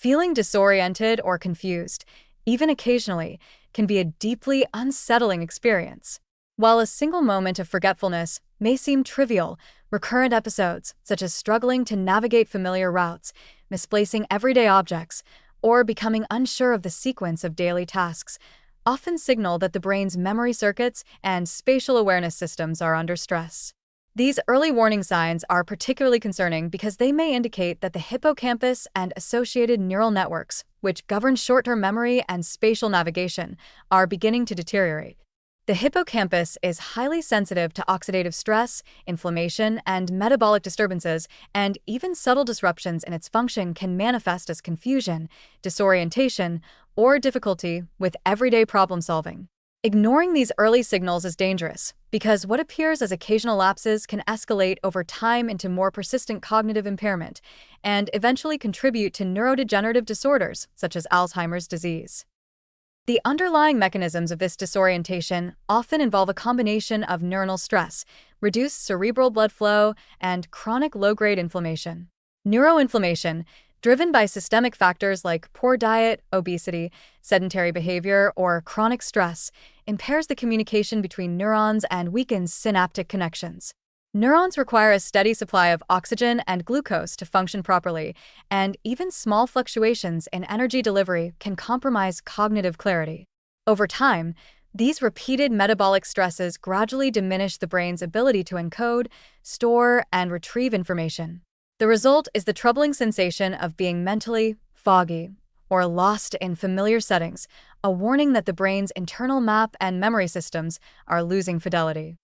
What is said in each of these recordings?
Feeling disoriented or confused, even occasionally, can be a deeply unsettling experience. While a single moment of forgetfulness may seem trivial, recurrent episodes, such as struggling to navigate familiar routes, misplacing everyday objects, or becoming unsure of the sequence of daily tasks, often signal that the brain's memory circuits and spatial awareness systems are under stress. These early warning signs are particularly concerning because they may indicate that the hippocampus and associated neural networks, which govern short-term memory and spatial navigation, are beginning to deteriorate. The hippocampus is highly sensitive to oxidative stress, inflammation, and metabolic disturbances, and even subtle disruptions in its function can manifest as confusion, disorientation, or difficulty with everyday problem solving. Ignoring these early signals is dangerous because what appears as occasional lapses can escalate over time into more persistent cognitive impairment and eventually contribute to neurodegenerative disorders such as Alzheimer's disease. The underlying mechanisms of this disorientation often involve a combination of neuronal stress, reduced cerebral blood flow, and chronic low-grade inflammation. Neuroinflammation, driven by systemic factors like poor diet, obesity, sedentary behavior, or chronic stress, impairs the communication between neurons and weakens synaptic connections. Neurons require a steady supply of oxygen and glucose to function properly, and even small fluctuations in energy delivery can compromise cognitive clarity. Over time, these repeated metabolic stresses gradually diminish the brain's ability to encode, store, and retrieve information. The result is the troubling sensation of being mentally foggy or lost in familiar settings, a warning that the brain's internal map and memory systems are losing fidelity.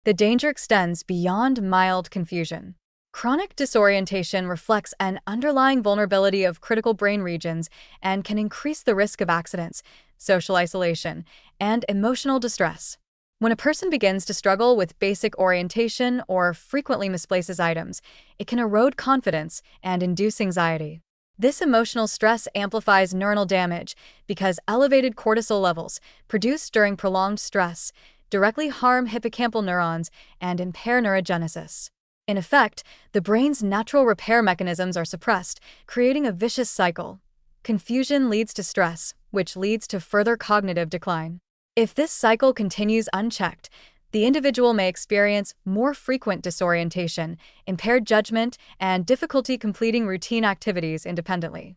The danger extends beyond mild confusion. Chronic disorientation reflects an underlying vulnerability of critical brain regions and can increase the risk of accidents, social isolation, and emotional distress. When a person begins to struggle with basic orientation or frequently misplaces items, it can erode confidence and induce anxiety. This emotional stress amplifies neuronal damage because elevated cortisol levels, produced during prolonged stress, directly harm hippocampal neurons and impair neurogenesis. In effect, the brain's natural repair mechanisms are suppressed, creating a vicious cycle. Confusion leads to stress, which leads to further cognitive decline. If this cycle continues unchecked, the individual may experience more frequent disorientation, impaired judgment, and difficulty completing routine activities independently.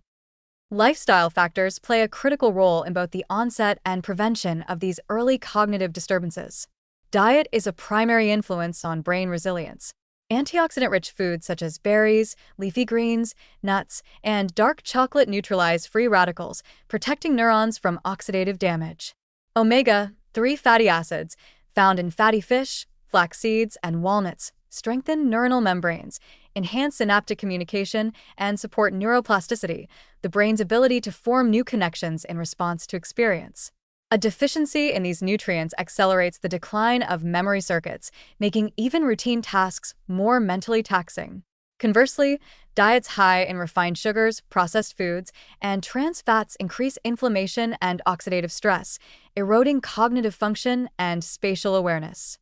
Lifestyle factors play a critical role in both the onset and prevention of these early cognitive disturbances. Diet is a primary influence on brain resilience. Antioxidant-rich foods such as berries, leafy greens, nuts, and dark chocolate neutralize free radicals, protecting neurons from oxidative damage. Omega-3 fatty acids, found in fatty fish, flax seeds, and walnuts, strengthen neuronal membranes, enhance synaptic communication, and support neuroplasticity, the brain's ability to form new connections in response to experience. A deficiency in these nutrients accelerates the decline of memory circuits, making even routine tasks more mentally taxing. Conversely, diets high in refined sugars, processed foods, and trans fats increase inflammation and oxidative stress, eroding cognitive function and spatial awareness.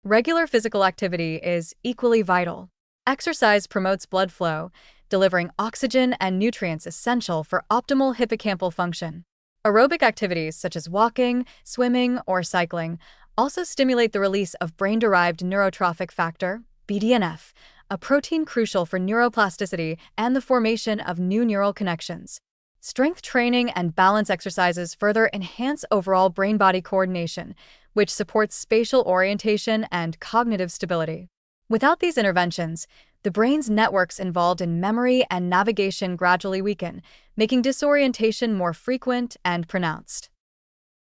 Regular physical activity is equally vital. Exercise promotes blood flow, delivering oxygen and nutrients essential for optimal hippocampal function. Aerobic activities such as walking, swimming, or cycling also stimulate the release of brain-derived neurotrophic factor, BDNF, a protein crucial for neuroplasticity and the formation of new neural connections. Strength training and balance exercises further enhance overall brain-body coordination, which supports spatial orientation and cognitive stability. Without these interventions, the brain's networks involved in memory and navigation gradually weaken, making disorientation more frequent and pronounced.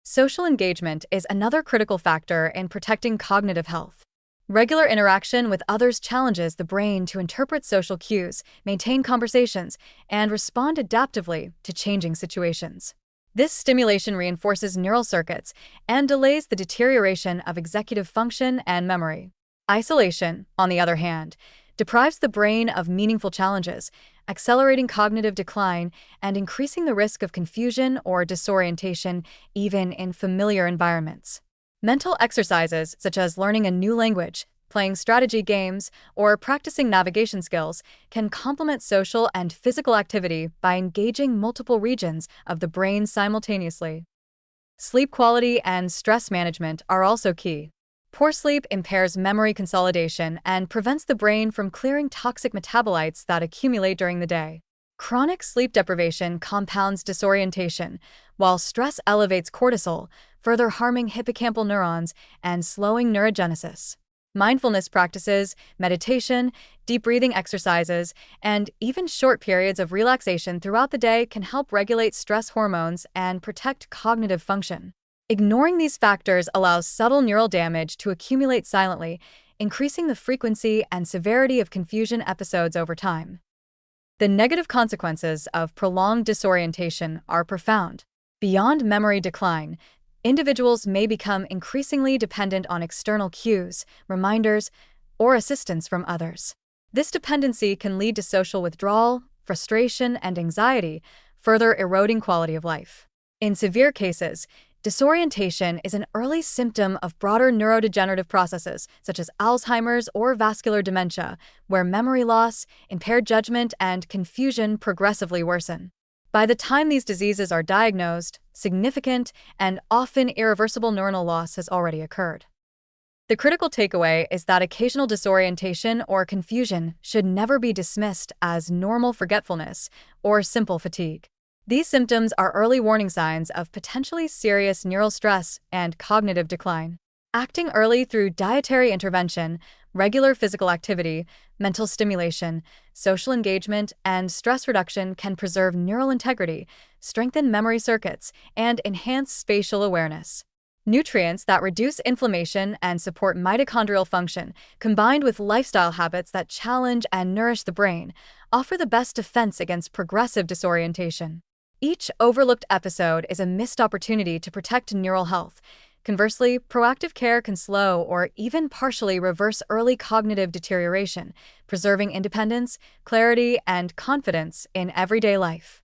Social engagement is another critical factor in protecting cognitive health. Regular interaction with others challenges the brain to interpret social cues, maintain conversations, and respond adaptively to changing situations. This stimulation reinforces neural circuits and delays the deterioration of executive function and memory. Isolation, on the other hand, deprives the brain of meaningful challenges, accelerating cognitive decline and increasing the risk of confusion or disorientation even in familiar environments. Mental exercises such as learning a new language, Playing strategy games or practicing navigation skills can complement social and physical activity by engaging multiple regions of the brain simultaneously. Sleep quality and stress management are also key. Poor sleep impairs memory consolidation and prevents the brain from clearing toxic metabolites that accumulate during the day. Chronic sleep deprivation compounds disorientation, while stress elevates cortisol, further harming hippocampal neurons and slowing neurogenesis. Mindfulness practices, meditation, deep breathing exercises, and even short periods of relaxation throughout the day can help regulate stress hormones and protect cognitive function. Ignoring these factors allows subtle neural damage to accumulate silently, increasing the frequency and severity of confusion episodes over time. The negative consequences of prolonged disorientation are profound. Beyond memory decline, individuals may become increasingly dependent on external cues, reminders, or assistance from others. This dependency can lead to social withdrawal, frustration, and anxiety, further eroding quality of life. In severe cases, disorientation is an early symptom of broader neurodegenerative processes, such as Alzheimer's or vascular dementia, where memory loss, impaired judgment, and confusion progressively worsen. By the time these diseases are diagnosed, significant and often irreversible neuronal loss has already occurred. The critical takeaway is that occasional disorientation or confusion should never be dismissed as normal forgetfulness or simple fatigue. These symptoms are early warning signs of potentially serious neural stress and cognitive decline. Acting early through dietary intervention, regular physical activity, mental stimulation, social engagement, and stress reduction can preserve neural integrity, strengthen memory circuits, and enhance spatial awareness. Nutrients that reduce inflammation and support mitochondrial function, combined with lifestyle habits that challenge and nourish the brain, offer the best defense against progressive disorientation. Each overlooked episode is a missed opportunity to protect neural health. Conversely, proactive care can slow or even partially reverse early cognitive deterioration, preserving independence, clarity, and confidence in everyday life.